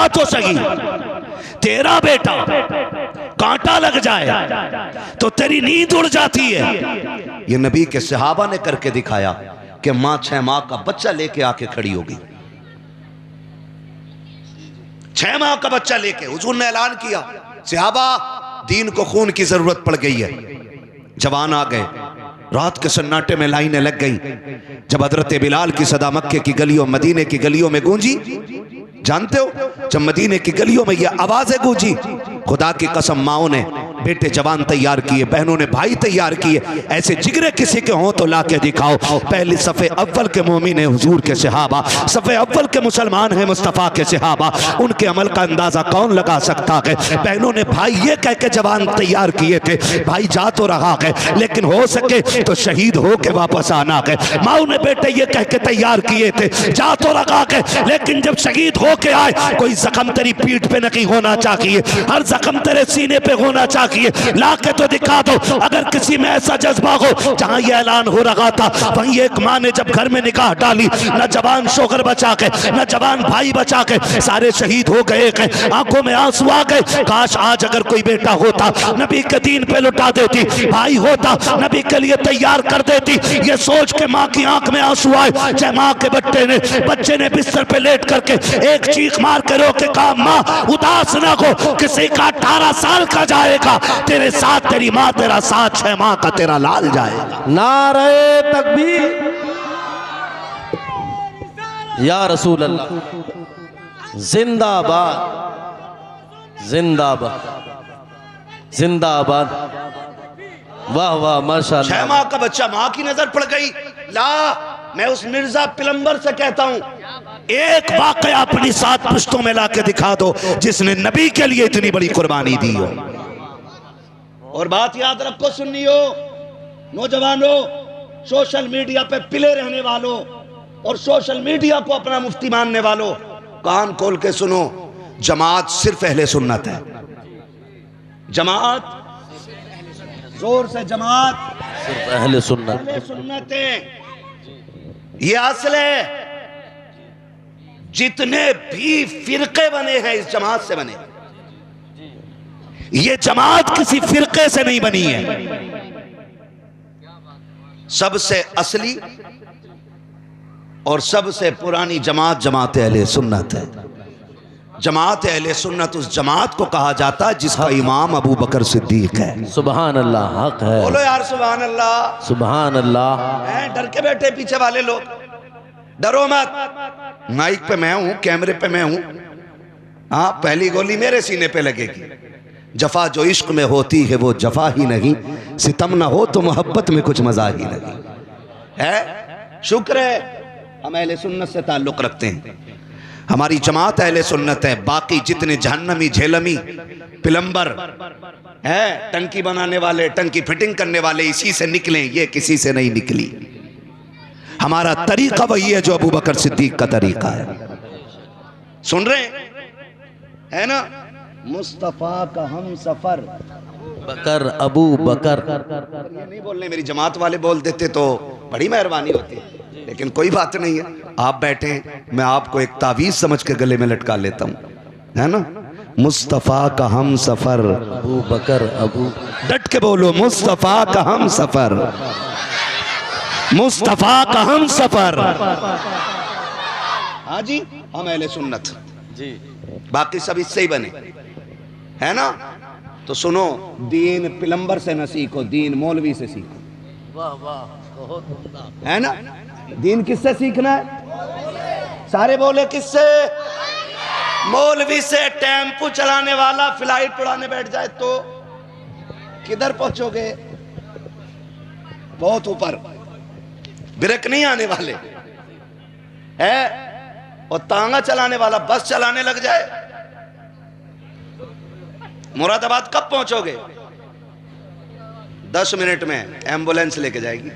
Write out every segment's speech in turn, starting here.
जा तो सही, तेरा बेटा कांटा लग जाए तो तेरी नींद उड़ जाती है। ये नबी के सहाबा ने करके दिखाया कि मां 6 माह का बच्चा लेके आके खड़ी होगी। 6 माह का बच्चा लेके हुजूर ने ऐलान किया, सहाबा दीन को खून की जरूरत पड़ गई है। जवान आ गए, रात के सन्नाटे में लाइनें लग गई। जब हजरत बिलाल की सदा मक्के की गलियों, मदीने की गलियों में गूंजी, जानते हो जब मदीने की गलियों में ये आवाजें गूंजी, खुदा की कसम माओ ने बेटे जवान तैयार किए, बहनों ने भाई तैयार किए। ऐसे जिगरे किसी के हों तो लाके दिखाओ। पहले सफ़े अव्वल के मोमिन है हुजूर के सहाबा, सफ़े अव्वल के मुसलमान है मुस्तफ़ा के सहाबा। उनके अमल का अंदाजा कौन लगा सकता है। बहनों ने भाई ये कह के जवान तैयार किए थे, भाई जा तो रहा है लेकिन हो सके तो शहीद हो के वापस आना है। माओ ने बेटे ये कह के तैयार किए थे, जा तो रहा है लेकिन जब शहीद हो के आए, कोई जख्म तेरी पीठ पे नहीं होना चाहिए, हर जख्म तेरे सीने पे होना चाहिए। ला के तो दिखा दो। अगर किसी में ऐसा जज्बा हो, जहां ये ऐलान हो रहा था वहीं एक माँ ने जब घर में निकाह डाली, न जवान शोहर बचा के, न जवान भाई बचा के, सारे शहीद हो गए। आंखों में आंसू आ गए। काश आज अगर कोई बेटा होता नबी के दीन पे लुटा देती, भाई होता नबी के लिए तैयार कर देती। ये सोच के माँ की आंख में आंसू आए। जय माँ के बच्चे ने बिस्तर पे लेट करके एक चीख मार के रो के कहा, माँ उदास ना हो, किसी का 18 साल का जाएगा तेरे साथ, तेरी माँ तेरा साथ, 6 माह का तेरा लाल जाएगा। नारे तकबीर या रसूल अल्लाह, जिंदाबाद जिंदाबाद जिंदाबाद। वाह वाह माशाअल्लाह। 6 माह का बच्चा, माँ की नजर पड़ गई। ला मैं उस मिर्जा पिलंबर से कहता हूं, एक वाकया अपनी 7 पुश्तों में लाके दिखा दो जिसने नबी के लिए इतनी बड़ी कुर्बानी दी हो। और बात याद रखो सुन्नियो, नौजवानों, सोशल मीडिया पे पिले रहने वालों और सोशल मीडिया को अपना मुफ्ती मानने वालों, कान खोल के सुनो, जमात सिर्फ अहले सुन्नत है। जमात, जोर से जमात सिर्फ अहले सुन्नत, अहले सुन्नत है। ये असल है। जितने भी फिरके बने हैं इस जमात से बने। ये जमात किसी फिरके से नहीं बनी है। सबसे असली और सबसे पुरानी जमात जमात अहले सुन्नत है। जमात अहले सुन्नत उस जमात को कहा जाता है जिसका इमाम अबू बकर सिद्दीक है। सुभान अल्लाह, हक है। बोलो यार सुभान अल्लाह, सुभान अल्लाह। डर के बैठे पीछे वाले लोग, डरो मत। माइक पे मैं हूं, कैमरे पे मैं हूं। हाँ, पहली गोली मेरे सीने पे लगेगी। जफा जो इश्क में होती है वो जफा ही नहीं, सितम ना हो तो मोहब्बत में कुछ मजा ही नहीं है। शुक्र है हम अहले सुन्नत से ताल्लुक रखते हैं, हमारी जमात अहले सुन्नत है। बाकी जितने जहन्नमी झेलमी पिलंबर है, टंकी बनाने वाले, टंकी फिटिंग करने वाले, इसी से निकले, ये किसी से नहीं निकली। हमारा तरीका वही है जो अबू बकर सिद्दीक का तरीका है। सुन रहे है ना? मुस्तफा का हम सफर बकर अबू बकर। ये नहीं बोलने, मेरी जमात वाले बोल देते तो बड़ी मेहरबानी होती, लेकिन कोई बात नहीं है। आप बैठे हैं, मैं आपको एक तावीज समझ के गले में लटका लेता हूं, है ना? मुस्तफा का हम सफर, अबू बकर अबू, डट के बोलो, मुस्तफा का हम सफर, मुस्तफा का हम सफर। हाँ जी, हम अहले सुन्नत जी, बाकी सब इससे ही बने, है ना? तो सुनो, दीन पिलंबर से न सीखो, दीन मौलवी से सीखो। वाह वाह, बहुत है ना? दीन किससे सीखना है? सारे बोले किससे? मौलवी से। टेम्पो चलाने वाला फ्लाइट उड़ाने बैठ जाए तो किधर पहुंचोगे? बहुत ऊपर, ब्रेक नहीं आने वाले है। और तांगा चलाने वाला बस चलाने लग जाए, मुरादाबाद कब पहुंचोगे? 10 मिनट में एम्बुलेंस लेके जाएगी।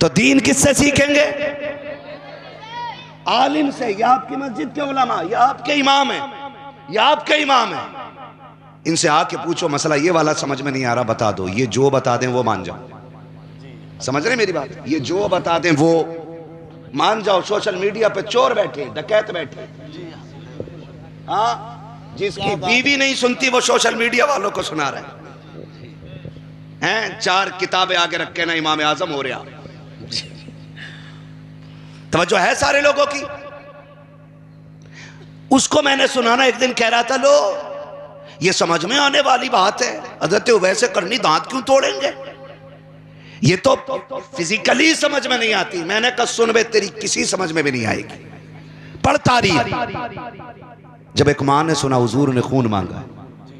तो दीन किससे सीखेंगे? आलिम से। या आपकी मस्जिद के उलमा, या आपके इमाम है, या आपके इमाम है। इनसे आके पूछो, मसला ये वाला समझ में नहीं आ रहा, बता दो। ये जो बता दें वो मान जाओ। समझ रहे मेरी बात? ये जो बता दें वो मान जाओ सोशल मीडिया पे चोर बैठे, डकैत बैठे, हाँ, जिसकी बीवी नहीं सुनती वो सोशल मीडिया वालों को सुना रहे हैं। 4 किताबें आगे रखे ना इमाम आजम हो रहा। तवज्जो है सारे लोगों की। उसको मैंने सुनाना, एक दिन कह रहा था लो ये समझ में आने वाली बात है, हजरत वैसे करनी दांत क्यों तोड़ेंगे, ये तो फिजिकली समझ में नहीं आती। मैंने कहा सुन बे, तेरी किसी समझ में भी नहीं आएगी, पढ़ तारीख। जब एक मां ने सुना हुजूर ने खून मांगा,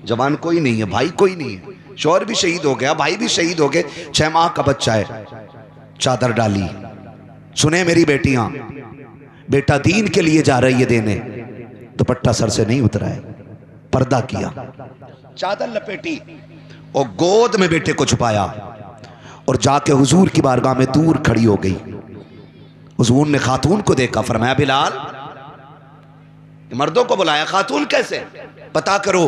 जवान कोई नहीं है, भाई कोई नहीं है, शौहर भी शहीद हो गया, भाई भी शहीद हो गए, 6 माह का बच्चा है, चादर डाली। सुने मेरी बेटियां, बेटा दीन के लिए जा रही है देने, दुपट्टा सर से नहीं उतरा है, पर्दा किया, चादर लपेटी और गोद में बेटे को छुपाया और जाके हुजूर की बारगाह में दूर खड़ी हो गई। हुजूर ने खातून को देखा, फरमाया बिलाल, मर्दों को बुलाया, खातून कैसे, पता करो।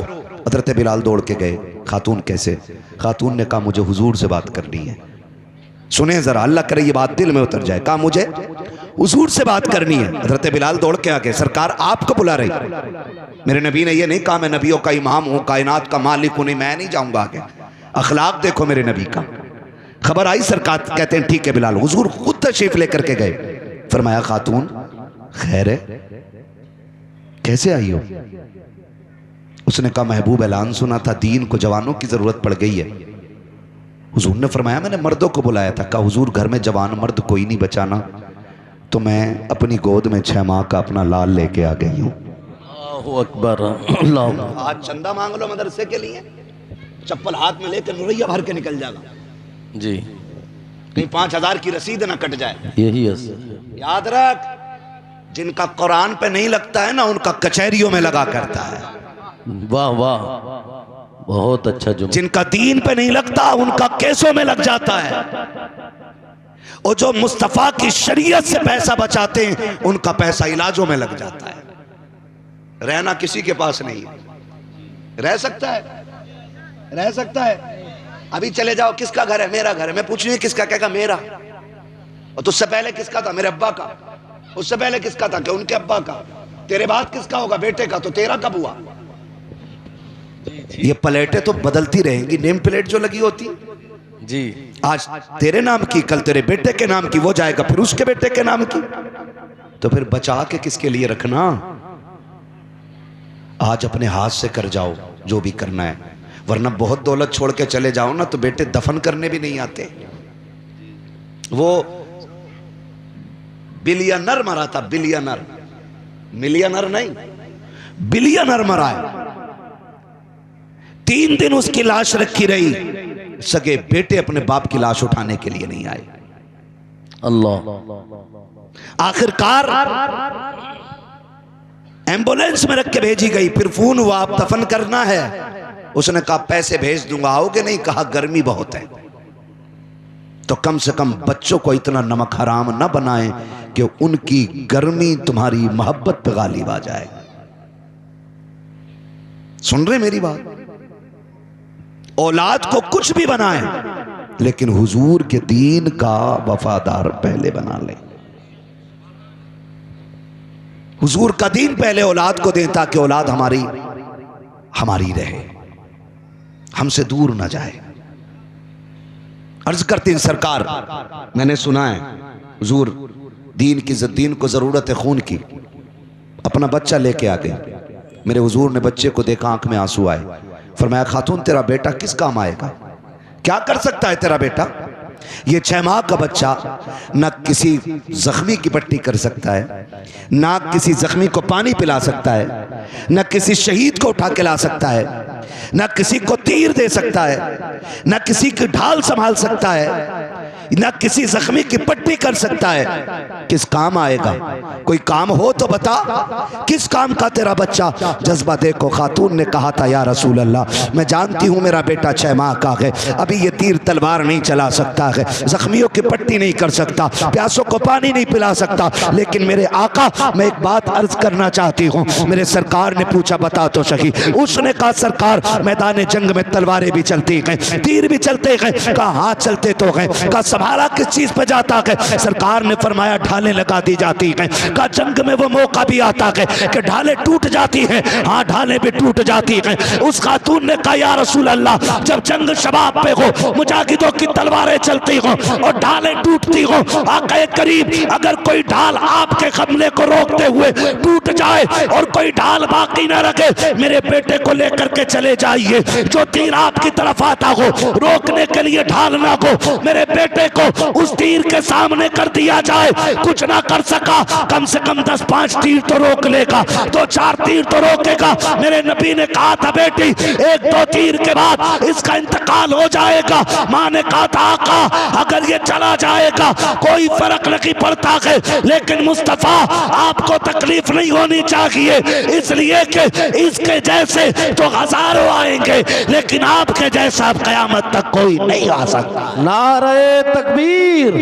हजरत बिलाल दौड़ के गए, खातून कैसे? खातून ने कहा मुझे हुजूर से बात करनी है। सुने जरा, अल्लाह करे ये बात दिल में उतर जाए। कहा मुझे हुजूर से बात करनी है। हजरत बिलाल दौड़ के आ गए, सरकार आपको बुला रही। मेरे नबी ने ये नहीं कहा मैं नबियों का इमाम हूं, कायनात का मालिक हूं, नहीं मैं नहीं जाऊंगा आगे। अखलाक देखो मेरे नबी का। खबर आई, सरकार कहते हैं ठीक है बिलाल। हुजूर खुद तशरीफ लेकर के गए, फरमाया खातून खैर है, कैसे आई हो? उसने कहा महबूब ऐलान सुना था दीन को जवानों की जरूरत पड़ गई है। हुजूर ने फरमाया मैंने मर्दों को बुलाया था। कहा हुजूर घर में जवान मर्द कोई नहीं बचाना, तो मैं अपनी गोद में 6 माह का अपना लाल लेके आ गई हूँ। अल्लाहु अकबर। आज चंदा मांग लो मदरसे के लिए, चप्पल हाथ में लेकर मुरैया भर के निकल जाएगा जी, कहीं 5000 की रसीद ना कट जाए। यही है। याद रख, जिनका कुरान पे नहीं लगता है ना, उनका कचहरियों में लगा करता है। वाह वाह, बहुत अच्छा जुमला। जिनका दीन पे नहीं लगता उनका केसों में लग जाता है, और जो मुस्तफा की शरीयत से पैसा बचाते हैं उनका पैसा इलाजों में लग जाता है। रहना किसी के पास नहीं है, रह सकता है, रह सकता है। अभी चले जाओ, किसका घर है? मेरा घर है। मैं पूछ रही हूँ किसका? कहेगा मेरा। और तुझसे पहले किसका था? मेरे अब्बा का। उससे पहले किसका था? कि उनके अब्बा का। तेरे बाद किसका होगा? बेटे का। तो तेरा कब हुआ? ये प्लेटें तो बदलती रहेंगी, नेम प्लेट जो लगी होती जी, आज तेरे नाम की, कल तेरे बेटे के नाम की, वो जाएगा फिर उसके बेटे के नाम की। तो फिर बचा के किसके लिए रखना? आज अपने हाथ से कर जाओ जो भी करना है, वरना बहुत दौलत छोड़ के चले जाओ ना तो बेटे दफन करने भी नहीं आते। वो बिलियनर मरा था, बिलियनर, मिलियनर नहीं, बिलियनर मरा है। 3 दिन उसकी लाश रखी रही, सगे बेटे अपने बाप की लाश उठाने के लिए नहीं आए। अल्लाह। आखिरकार एम्बुलेंस में रख के भेजी गई, फिर फोन हुआ आप दफन करना है। उसने कहा पैसे भेज दूंगा, आओगे नहीं? कहा गर्मी बहुत है। तो कम से कम बच्चों को इतना नमक हराम न बनाएं कि उनकी गर्मी तुम्हारी मोहब्बत पे गालिब आ जाए। सुन रहे मेरी बात? औलाद को कुछ भी बनाएं, लेकिन हुजूर के दीन का वफादार पहले बना ले। हुजूर का दीन पहले औलाद को दें, ताकि औलाद हमारी रहे, हमसे दूर ना जाए। अर्ज करती हैं सरकार, मैंने सुना है हुजूर दीन को जरूरत है खून की, अपना बच्चा लेके आ गए। मेरे हुजूर ने बच्चे को देखा, आंख में आंसू आए। फरमाया खातून तेरा बेटा किस काम आएगा? क्या कर सकता है तेरा बेटा? ये 6 माह का बच्चा न किसी जख्मी की पट्टी कर सकता है, ना किसी जख्मी को पानी पिला सकता है, न किसी शहीद को उठा के ला सकता है, न किसी को तीर दे सकता है, न किसी की ढाल संभाल सकता है, न किसी जख्मी की पट्टी कर सकता है। किस काम आएगा? कोई काम हो तो बता, किस काम का तेरा बच्चा? जज्बा देखो, खातून ने कहा था या रसूल अल्लाह, मैं जानती हूँ मेरा बेटा 6 माह का है, अभी ये तीर तलवार नहीं चला सकता है, जख्मियों की पट्टी नहीं कर सकता, प्यासों को पानी नहीं पिला सकता, लेकिन मेरे आका मैं एक बात अर्ज करना चाहती हूँ। मेरे सरकार ने पूछा बता तो सही। उसने कहा सरकार मैदान जंग में तलवारें भी चलती हैं, तीर भी चलते हैं। कहा हाथ चलते तो हैं। कहा संभाला किस चीज पे जाता है? सरकार ने फरमाया ढालें लगा दी जाती हैं। कहा जंग में वो मौका भी आता है कि ढालें टूट जाती हैं। हाँ, ढालें भी टूट जाती हैं। उस खातून ने कहा या रसूल अल्लाह, जब जंग शबाब पे हो, मुजाहिदों की तलवारें चलती हो और ढालें टूटती हो, आक़ा करीब अगर कोई ढाल आपके हमले को रोकते हुए टूट जाए और कोई ढाल बाकी न रखे, मेरे बेटे को लेकर के चले जाइए। जो तीर आपकी तरफ आता हो, रोकने के लिए ढाल ना हो, मेरे बेटे को उस तीर के सामने कर दिया जाए। कुछ ना कर सका, कम से कम 10-5 तीर तो रोक लेगा, 2-4 तीर तो रोकेगा। मेरे नबी ने कहा था बेटी 1-2 तीर के बाद इसका इंतकाल हो जाएगा। माँ ने कहा था आका अगर ये चला जाएगा कोई फर्क नहीं पड़ता है, लेकिन मुस्तफा आपको तकलीफ नहीं होनी चाहिए, इसलिए कि इसके जैसे तो हजारों आएंगे, लेकिन आपके जैसा कयामत तक कोई नहीं आ सकता। नारे तकबीर,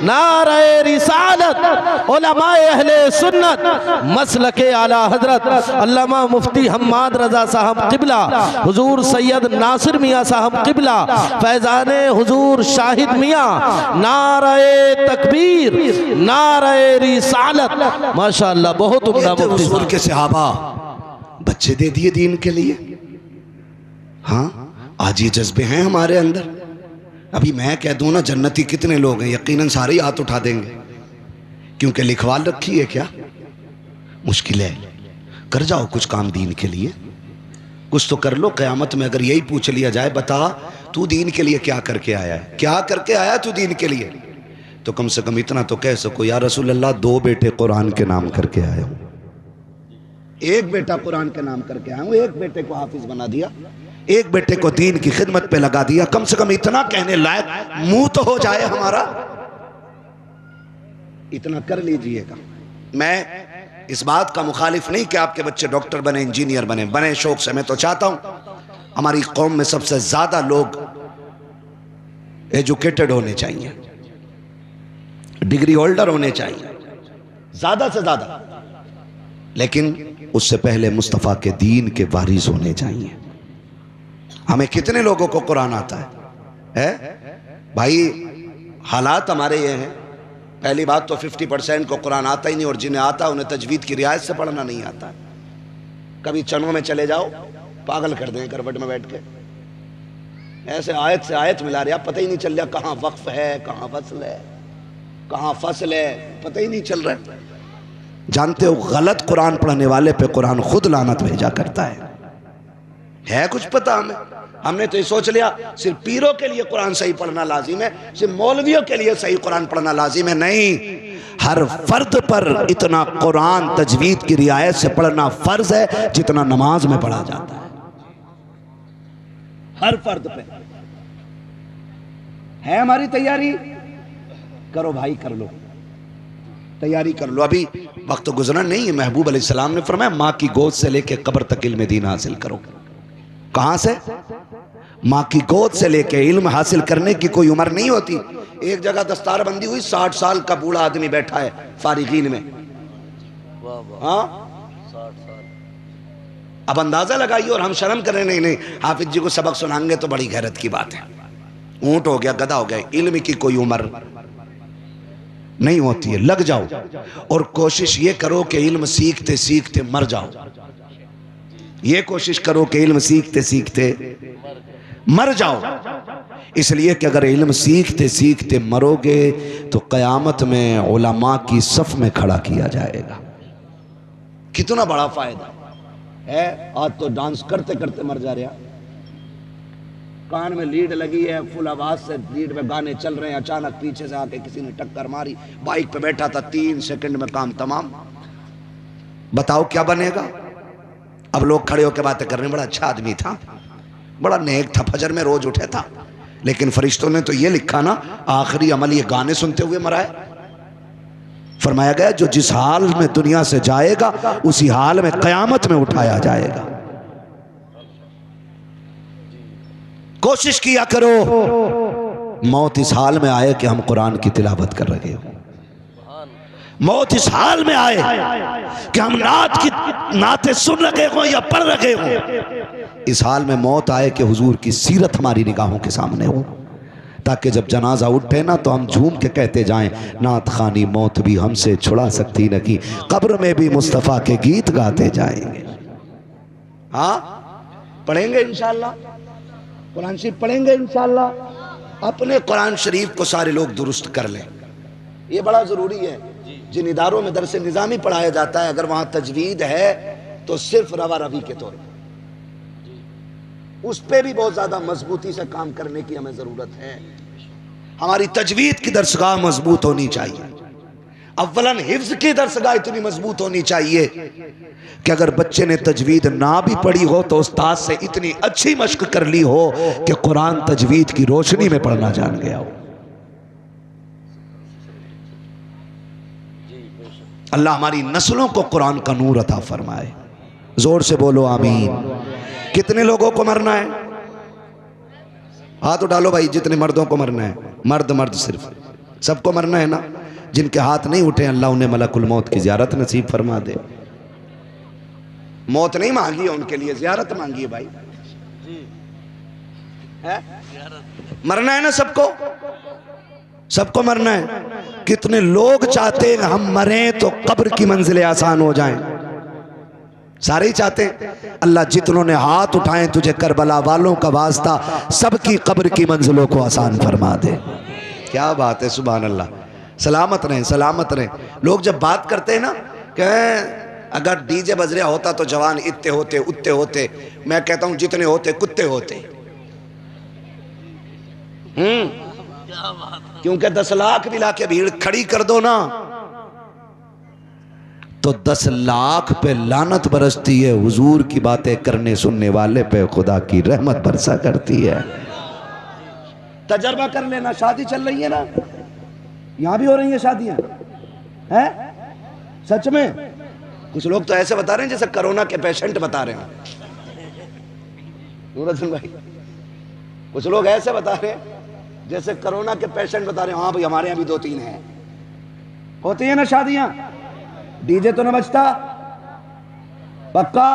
नारे रिसालत, उलमाए अहले सुन्नत, मसलके आला हजरत अल्लामा मुफ्ती हम्माद रजा साहब किबला, हुजूर सैयद नासिर मियाँ साहब किबला, फैजाने हुजूर शाहिद मियाँ, नारे तकबीर, नारे रिसालत, माशाअल्लाह बहुत उम्दा मुफ्ती रसूल के सहाबा बच्चे दे दिए दीन के लिए। हाँ, आज ये जज्बे हैं हमारे अंदर। अभी मैं कह दूं ना जन्नती कितने लोग हैं, यकीनन सारे हाथ उठा देंगे, क्योंकि लिखवाल रखी है क्या? मुश्किल है। कर जाओ कुछ काम दीन के लिए, कुछ तो कर लो। क़यामत में अगर यही पूछ लिया जाए बता तू दीन के लिए क्या करके आया है, क्या करके आया तू दीन के लिए, तो कम से कम इतना तो कह सको या रसूल अल्लाह 2 बेटे कुरान के नाम करके आया हूँ, 1 बेटा कुरान के नाम करके आया हूँ, 1 बेटे को हाफिज बना दिया, 1 बेटे को दीन की खिदमत पे लगा दिया। कम से कम इतना कहने लायक मुंह तो हो जाए हमारा, इतना कर लीजिएगा। मैं इस बात का मुखालिफ नहीं कि आपके बच्चे डॉक्टर बने, इंजीनियर बने शौक से। मैं तो चाहता हूं हमारी कौम में सबसे ज्यादा लोग एजुकेटेड होने चाहिए, डिग्री होल्डर होने चाहिए, ज्यादा से ज्यादा, लेकिन उससे पहले मुस्तफ़ा के दीन के वारिस होने चाहिए। हमें कितने लोगों को कुरान आता है भाई? हालात हमारे ये हैं, पहली बात तो 50% को कुरान आता ही नहीं, और जिन्हें आता उन्हें तजवीद की रियायत से पढ़ना नहीं आता। कभी चनों में चले जाओ, पागल कर दें करवट में बैठ के, ऐसे आयत से आयत मिला रहा, पता ही नहीं चल रहा कहाँ वक्फ है, कहाँ फसल है, कहाँ फसल है, पता ही नहीं चल रहा। जानते हो गलत कुरान पढ़ने वाले पे कुरान खुद लानत भेजा करता है कुछ पता हमें? हमने तो ये सोच लिया सिर्फ पीरों के लिए कुरान सही पढ़ना लाजिम है, सिर्फ मौलवियों के लिए सही कुरान पढ़ना लाजिम है। नहीं, हर फर्द पर इतना कुरान तजवीद की रियायत से पढ़ना फर्ज है जितना नमाज में पढ़ा जाता है। हर फर्द पे है। हमारी तैयारी करो भाई, कर लो, तैयारी कर लो। अभी वक्त तो गुजरा नहीं है। महबूब अलैहिस्सलाम ने फरमाया माँ की गोद से लेके कब्र तक इल्म दीन हासिल करो। कहां से? माँ की गोद से लेके इल्म हासिल करने की कोई उम्र नहीं होती। एक जगह दस्तार बंदी हुई, 60 साल का बूढ़ा आदमी बैठा है फारिगीन में। हाँ, अब अंदाजा लगाइए, और हम शर्म करें नहीं हाफिज जी को सबक सुनाएंगे तो बड़ी गैरत की बात है। ऊंट हो गया, गधा हो गया, इल्म की कोई उम्र नहीं होती है। लग जाओ और कोशिश ये करो कि इल्म सीखते सीखते मर जाओ। ये कोशिश करो कि इल्म सीखते सीखते मर जाओ, इसलिए कि अगर इल्म सीखते सीखते मरोगे तो कयामत में उलमा की सफ में खड़ा किया जाएगा। कितना बड़ा फायदा है। आज तो डांस करते करते मर जा रहा, कान में लीड लगी है, फुल आवाज से लीड में गाने चल रहे हैं, अचानक पीछे से आके किसी ने टक्कर मारी, बाइक पे बैठा था, 3 सेकंड में काम तमाम। बताओ क्या बनेगा? अब लोग खड़े होकर बातें कर रहे हैं, बड़ा अच्छा आदमी था, बड़ा नेक था, फजर में रोज उठे था, लेकिन फरिश्तों ने तो ये लिखा ना आखिरी अमल ये गाने सुनते हुए मरा है। फरमाया गया जो जिस हाल में दुनिया से जाएगा उसी हाल में कयामत में उठाया जाएगा। कोशिश किया करो मौत इस हाल में आए कि हम कुरान की तिलावत कर रहे हो, मौत इस हाल में आए कि हम नाते सुन रहे हो या पढ़ रहे हो, इस हाल में मौत आए कि हुजूर की सीरत हमारी निगाहों के सामने हो। ताकि जब जनाजा उठे ना तो हम झूम के कहते जाएं, नात खानी मौत भी हमसे छुड़ा सकती न की, कब्र में भी मुस्तफ़ा के गीत गाते जाएंगे। हाँ पढ़ेंगे इंशाअल्लाह, कुरान शरीफ पढ़ेंगे इंशाअल्लाह। अपने कुरान शरीफ को सारे लोग दुरुस्त कर लें, ये बड़ा ज़रूरी है। जिन इदारों में दरस निज़ामी पढ़ाया जाता है, अगर वहाँ तजवीद है तो सिर्फ रवा रवी के तौर पर, उस पर भी बहुत ज़्यादा मजबूती से काम करने की हमें ज़रूरत है। हमारी तजवीद की दरसगाह मजबूत होनी चाहिए। अव्वलन हिफ्ज़ की दरसगाह इतनी मजबूत होनी चाहिए कि अगर बच्चे ने तजवीद ना भी पढ़ी हो तो उस्ताद से इतनी अच्छी मश्क कर ली हो कि कुरान तजवीद की रोशनी में पढ़ना जान गया हो। अल्लाह हमारी नस्लों को कुरान का नूर अता फरमाए। जोर से बोलो आमीन। कितने लोगों को मरना है? हाथ उठा लो भाई, जितने मर्दों को मरना है, मर्द मर्द सिर्फ, सबको मरना है ना। जिनके हाथ नहीं उठे अल्लाह उन्हें मलकुल मौत की ज़ियारत नसीब फरमा दे। मौत नहीं मांगी है उनके लिए, ज़ियारत मांगी है भाई। है? मरना है ना सबको, सबको मरना है। कितने लोग चाहते हैं हम मरें तो कब्र की मंजिलें आसान हो जाएं, सारे ही चाहते हैं। अल्लाह जितनों ने हाथ उठाए तुझे करबला वालों का वास्ता सबकी कब्र की मंजिलों को आसान फरमा दे। क्या बात है, सुभान अल्लाह। सलामत रहें, सलामत रहें। लोग जब बात करते हैं ना कि अगर डीजे बज रहा होता तो जवान इतने होते उतने होते, मैं कहता हूं जितने होते कुत्ते होते। क्योंकि 10 लाख भी लाके भीड़ खड़ी कर दो ना तो 10 लाख पे लानत बरसती है, हुजूर की बातें करने सुनने वाले पे खुदा की रहमत बरसा करती है। तजर्बा कर लेना। शादी चल रही है ना, यहां भी हो रही है शादियां, हैं? सच में कुछ लोग तो ऐसे बता रहे हैं जैसे कोरोना के पेशेंट बता रहे हैं। नूरुद्दीन भाई, कुछ लोग ऐसे बता रहे हैं जैसे कोरोना के पेशेंट बता रहे हैं। हाँ भाई हमारे यहाँ भी 2-3 हैं। होती है ना शादियां, डीजे तो न बजता पक्का।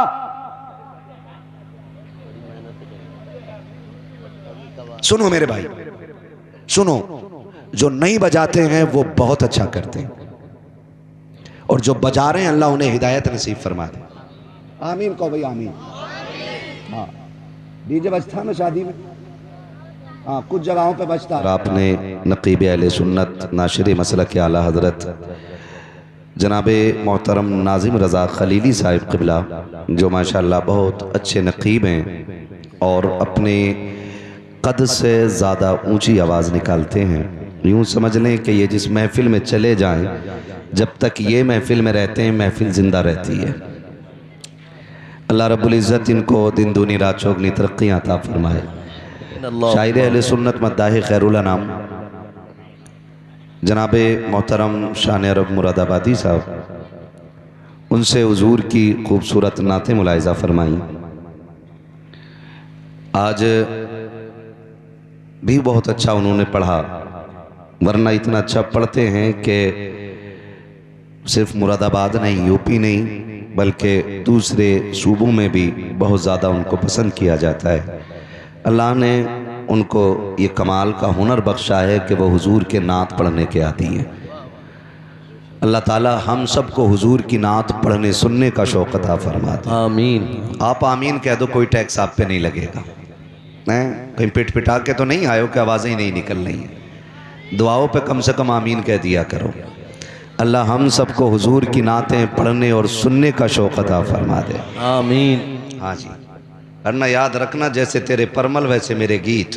सुनो मेरे भाई, सुनो, जो नहीं बजाते हैं वो बहुत अच्छा करते हैं, और जो बजा रहे हैं अल्लाह उन्हें हिदायत नसीब फरमा दे। आमीन कहो भाई, आमीन। हाँ डीजे बजता ना शादी में, हाँ कुछ जगहों पे बजता। आपने नकीब अहले सुन्नत नाशिर मसलक के आला हजरत जनाब मोहतरम नाजिम रज़ा खलीली साहिब क़िबला, जो माशाअल्लाह बहुत अच्छे नकीब हैं और अपने कद से ज़्यादा ऊंची आवाज़ निकालते हैं। यूँ समझ लें कि ये जिस महफ़िल में चले जाएं, जब तक ये महफ़िल में रहते हैं महफ़िल ज़िंदा रहती है। अल्लाह रब्बुल इज़्ज़त इनको दिन दूनी रात चौगनी तरक्कियाँ अता फरमाए। शायर अहले सुन्नत मद्दाह खैरुल अनाम जनाब मोहतरम शान अरब मुरादाबादी साहब, उनसे हुजूर की खूबसूरत नातें मुलाहिज़ा फरमाई। आज भी बहुत अच्छा उन्होंने पढ़ा, वरना इतना अच्छा पढ़ते हैं कि सिर्फ मुरादाबाद नहीं, यूपी नहीं, बल्कि दूसरे सूबों में भी बहुत ज़्यादा उनको पसंद किया जाता है। अल्लाह ने उनको ये कमाल का हुनर बख्शा है कि वह हुजूर के नात पढ़ने के आदी हैं। अल्लाह ताला हम सबको हुजूर की नात पढ़ने सुनने का शौक़ अता फरमा दे। आमीन। आप आमीन कह दो, कोई टैक्स आप पे नहीं लगेगा। कहीं पिट पिटा के तो नहीं आयो कि आवाज़ें ही नहीं निकल रही हैं। दुआओं पे कम से कम आमीन कह दिया करो। अल्लाह हम सबको हुजूर की नातें पढ़ने और सुनने का शौक़ अता फरमा दे। आमीन। हाँ जी, वरना याद रखना, जैसे तेरे परमल वैसे मेरे गीत।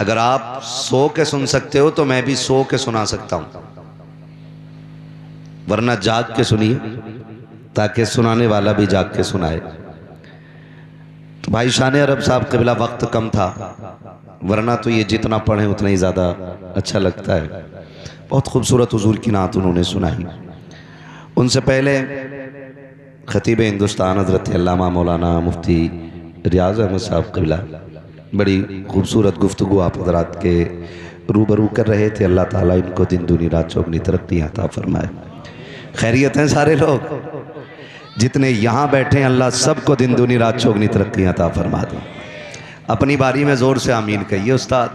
अगर आप सो के सुन सकते हो तो मैं भी सो के सुना सकता हूं, वरना जाग के सुनिए ताकि सुनाने वाला भी जाग के सुनाए। तो भाई शान अरब साहब क़िबला वक्त कम था, वरना तो ये जितना पढ़े उतना ही ज़्यादा अच्छा लगता है। बहुत खूबसूरत हुजूर की नात उन्होंने सुनाई। उनसे पहले खतीब हिंदुस्तान हज़रत अल्लामा मौलाना मुफ्ती रियाज़ अहमद साहब क़िबला बड़ी खूबसूरत गुफ्तगू आप हज़रात के रूबरू कर रहे थे। अल्लाह ताला इनको दिन दूनी रात चौगनी तरक्की अता फरमाए। खैरियत हैं सारे लोग जितने यहाँ बैठे हैं, अल्लाह सबको दिन दूनी रात चौगनी तरक्की अता फरमा दे। अपनी बारी में जोर से आमीन कहिए उस्ताद।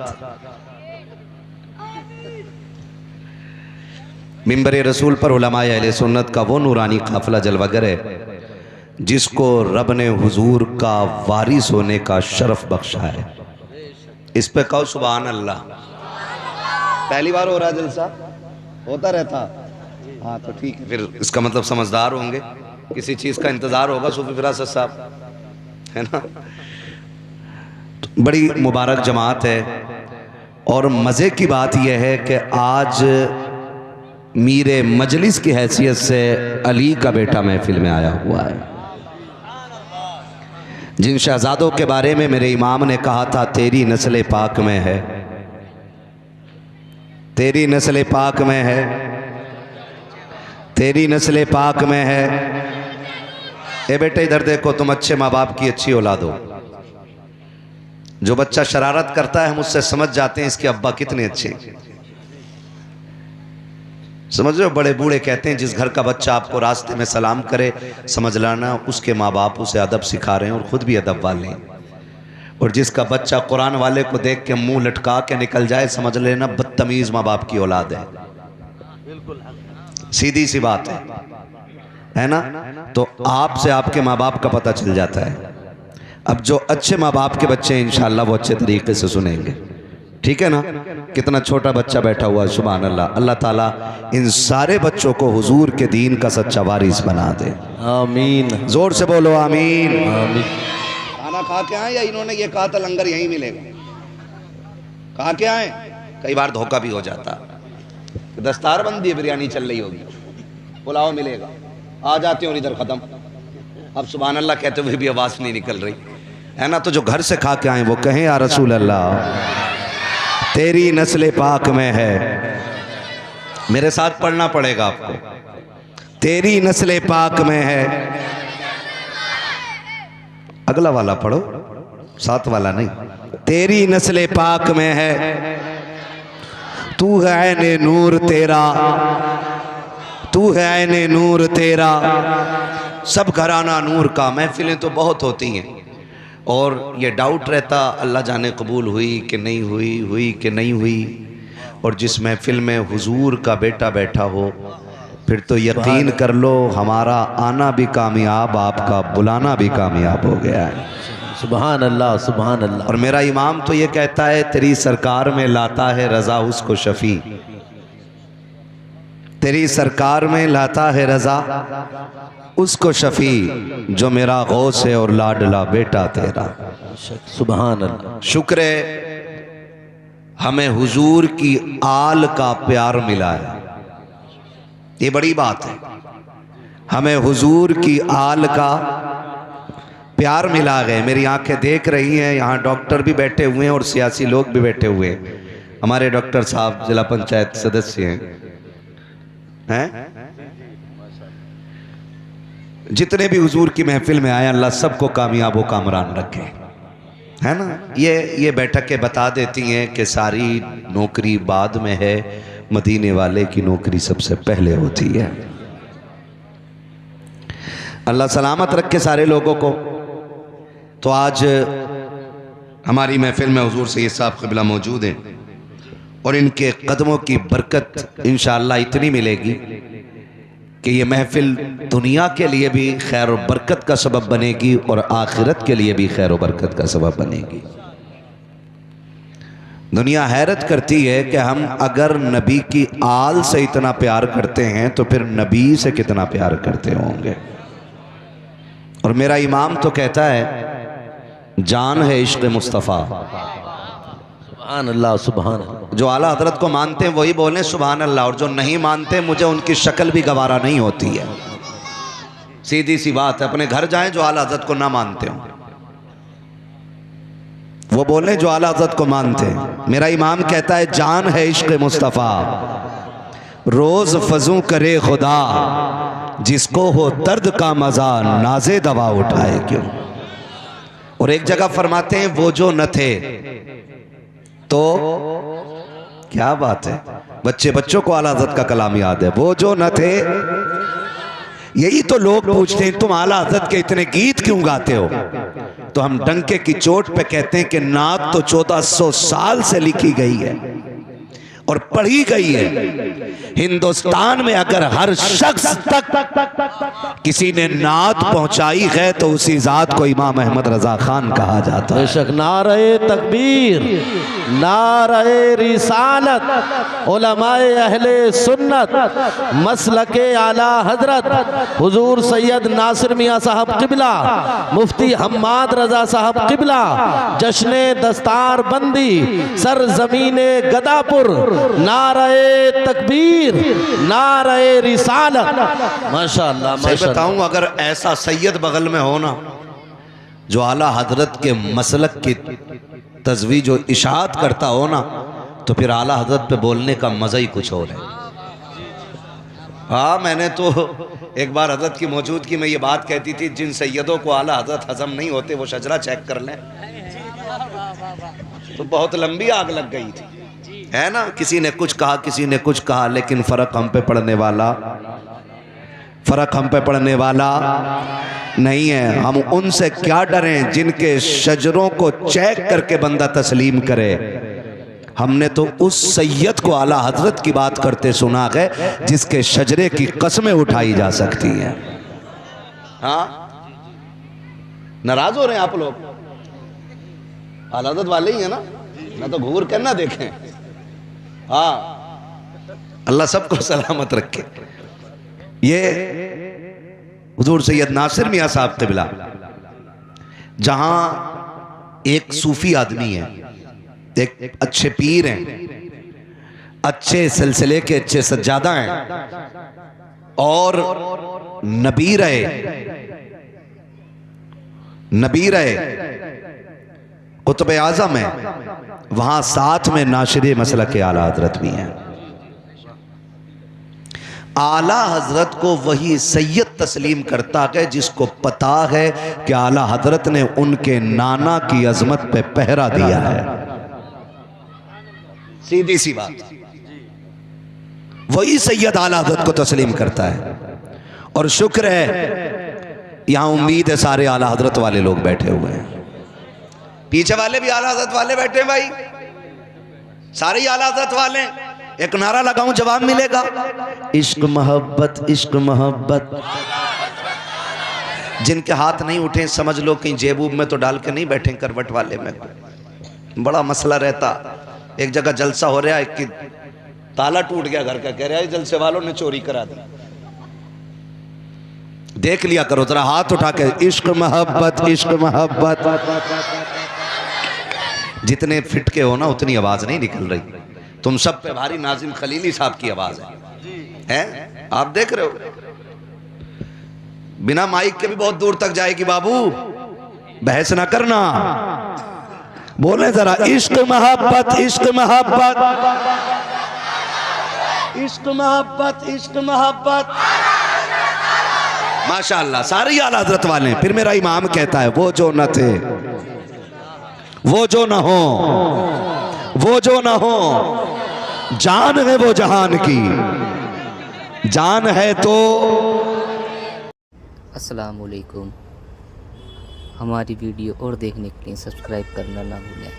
मिंबर रसूल पर उलमाए अहले सुन्नत का वो नूरानी काफिला जलवागर है जिसको रब ने हुजूर का वारिस होने का शरफ बख्शा है। इस पे कहो सुभान अल्लाह। पहली बार हो रहा है जलसा, होता रहता? हाँ तो ठीक है, फिर इसका मतलब समझदार होंगे, किसी चीज़ का इंतज़ार होगा सूफी फिरासत साहब, है ना। बड़ी मुबारक जमात है और मज़े की बात यह है कि आज मीरे मजलिस की हैसियत से अली का बेटा महफिल में आया हुआ है। जिन शहजादों के बारे में मेरे इमाम ने कहा था तेरी नस्ल पाक में है, तेरी नस्ल पाक में है, तेरी नस्ल पाक में है। ए बेटे इधर देखो, तुम अच्छे माँ बाप की अच्छी औलाद हो। जो बच्चा शरारत करता है हम उससे समझ जाते हैं इसके अब्बा कितने अच्छे हैं। समझ रहे हो, बड़े बूढ़े कहते हैं जिस घर का बच्चा आपको रास्ते में सलाम करे समझ लाना उसके माँ बाप उसे अदब सिखा रहे हैं और ख़ुद भी अदब वाले हैं। और जिसका बच्चा कुरान वाले को देख के मुंह लटका के निकल जाए समझ लेना बदतमीज़ माँ बाप की औलाद है। सीधी सी बात है ना। तो आपसे आपके माँ बाप का पता चल जाता है। अब जो अच्छे माँ बाप के बच्चे हैं इंशाअल्लाह वो अच्छे तरीके से सुनेंगे, ठीक है ना। कितना छोटा बच्चा बैठा हुआ है, सुभान अल्लाह। अल्लाह ताला इन सारे बच्चों को हुजूर के दीन का सच्चा वारिस बना दे, आमीन। जोर से बोलो आमीन, आमीन। खाना खा के आए या इन्होंने ये कहा था लंगर यहीं मिलेगा? खा के आए? कई बार धोखा भी हो जाता, दस्तार बंदी है, बिरयानी चल रही होगी, पुलाव मिलेगा, आ जाते हो इधर खत्म। अब सुभान अल्लाह कहते हुए भी आवाज़ नहीं निकल रही है ना। तो जो घर से खा के आए वो कहें या रसूल अल्लाह तेरी नस्ल पाक में है। मेरे साथ पढ़ना पड़ेगा आपको, तेरी नस्ल पाक में है। अगला वाला पढ़ो, साथ वाला नहीं। तेरी नस्ल पाक में है, तू है ऐने नूर तेरा, तू है ऐने नूर तेरा। सब घराना नूर का। महफिलें तो बहुत होती हैं और ये डाउट रहता अल्लाह जाने कबूल हुई कि नहीं हुई, हुई कि नहीं हुई। और जिस महफिल में हुजूर का बेटा बैठा हो फिर तो यकीन कर लो हमारा आना भी कामयाब, आपका बुलाना भी कामयाब हो गया है। सुभान अल्लाह, सुभान अल्लाह। और मेरा इमाम तो ये कहता है तेरी सरकार में लाता है रज़ा उसको शफ़ी, तेरी सरकार में लाता है रज़ा उसको शफ़ी जो मेरा गौस है और लाडला बेटा तेरा। सुभान अल्लाह। शुक्र है हमें हुजूर की आल का प्यार मिला है, ये बड़ी बात है। हमें हुजूर की आल का प्यार मिला है। मेरी आंखें देख रही हैं, यहाँ डॉक्टर भी बैठे हुए हैं और सियासी लोग भी बैठे हुए हैं। हमारे डॉक्टर साहब जिला पंचायत सदस्य हैं। जितने भी हुजूर की महफिल में आए अल्लाह सबको कामयाब व कामरान रखे, है ना। ये बैठकें बता देती हैं कि सारी नौकरी बाद में है, मदीने वाले की नौकरी सबसे पहले होती है। अल्लाह सलामत रखे सारे लोगों को। तो आज हमारी महफिल में हुजूर सैयद साहब क़िबला मौजूद हैं और इनके कदमों की बरकत इंशाअल्लाह इतनी मिलेगी कि ये महफिल दुनिया के लिए भी खैर और बरकत का सबब बनेगी और आखिरत के लिए भी खैर और बरकत का सबब बनेगी। दुनिया हैरत करती है कि हम अगर नबी की आल से इतना प्यार करते हैं तो फिर नबी से कितना प्यार करते होंगे। और मेरा इमाम तो कहता है जान है इश्क़ मुस्तफ़ा। सुभान अल्लाह, सुभान अल्लाह। जो आला हजरत को मानते हैं वही बोलें सुभान अल्लाह, और जो नहीं मानते मुझे उनकी शक्ल भी गवारा नहीं होती है। सीधी सी बात है। अपने घर जाएं जो आला हजरत को ना मानते हो वो बोले जो आला हजरत को मानते हैं। मेरा इमाम कहता है जान है इश्क़ मुस्तफ़ा, रोज फजू करे खुदा, जिसको हो दर्द का मजा नाजे दवा उठाए क्यों। और एक जगह फरमाते हैं वो जो न थे तो क्या बात है। बच्चों को आला हज़रत का कलाम याद है, वो जो न थे। यही तो लोग पूछते हैं तुम आला हज़रत के इतने गीत क्यों गाते हो, तो हम डंके की चोट पे कहते हैं कि नात तो 1400 साल से लिखी गई है और पढ़ी गई है। हिंदुस्तान में अगर हर शख्स तक किसी ने नात पहुंचाई है तो उसी जात को इमाम अहमद रजा खान कहा जाता है। बेशक नारे तकबीर, नारे रिसालत, उलमाए अहले सुन्नत, मसलके आला हजरत हुजूर सैयद नासिर मियाँ साहब किबला, मुफ्ती हम्माद रजा साहब किबला, जश्ने दस्तार बंदी सरजमीने गदापुर, नारे तकबीर, नारे रिसालत। माशाअल्लाह सही बताऊं, अगर ऐसा सैयद बगल में हो ना जो आला हजरत के मसलक की तजवीज और इशाअत करता हो ना, तो फिर आला हजरत पे बोलने का मजा ही कुछ और है। हाँ, मैंने तो एक बार हजरत की मौजूदगी में ये बात कहती थी, जिन सैयदों को आला हजरत हजम नहीं होते वो शजरा चेक कर लें, तो बहुत लंबी आग लग गई थी, है ना। किसी ने कुछ कहा, किसी ने कुछ कहा, लेकिन फर्क हम पे पड़ने वाला नहीं है। हम उनसे क्या डरें जिनके शजरों को चेक करके बंदा तस्लीम करे। हमने तो उस सैयद को आला हजरत की बात करते सुना है जिसके शजरे की कसमें उठाई जा सकती हैं। हाँ, नाराज हो रहे हैं आप लोग? आला हजरत वाले ही है ना तो घूर कर ना देखें। हाँ, अल्लाह सबको सलामत रखे। ये हुजूर सैयद नासिर मियाँ साहब क़िबला, जहां एक सूफी आदमी है, एक अच्छे पीर हैं, अच्छे सिलसिले के अच्छे सज्जादा हैं और नबी रहे कुतुब आज़म है, वहां साथ में नाशिर मसलक के आला हजरत भी हैं। आला हजरत को वही सैयद तस्लीम करता है जिसको पता है कि आला हजरत ने उनके नाना की अजमत पे पहरा दिया है। सीधी सी बात, वही सैयद आला हजरत को तस्लीम करता है। और शुक्र है यहां उम्मीद है सारे आला हजरत वाले लोग बैठे हुए हैं, पीछे वाले भी आला हजरत वाले बैठे हैं भाई, सारे ही आला हजरत वाले। एक नारा लगाऊं जवाब मिलेगा, इश्क मोहब्बत, इश्क मोहब्बत। जिनके हाथ नहीं उठे समझ लो कहीं जेबूब में तो डाल के नहीं बैठे करवट वाले में। बड़ा मसला रहता, एक जगह जलसा हो रहा है कि ताला टूट गया घर का, कह रहा है जलसे वालों ने चोरी करा दी। देख लिया करो जरा, हाथ उठा के इश्क मोहब्बत, इश्क मोहब्बत। जितने फिटके हो ना उतनी आवाज नहीं निकल रही। तुम सब पे भारी नाजिम खलीली साहब की आवाज है? आप देख रहे हो, बिना माइक के भी बहुत दूर तक जाएगी। बाबू बहस ना करना, बोले जरा इश्क मोहब्बत, इश्क मोहब्बत, इश्क मोहब्बत, इश्क मोहब्बत। माशाअल्लाह, सारे ही आला हजरत वाले। फिर मेरा इमाम कहता है, वो जो न थे, वो जो न हो, वो जो न हो, जान है वो जहान की, जान है तो। अस्सलाम वालेकुम। हमारी वीडियो और देखने के लिए सब्सक्राइब करना ना भूलें।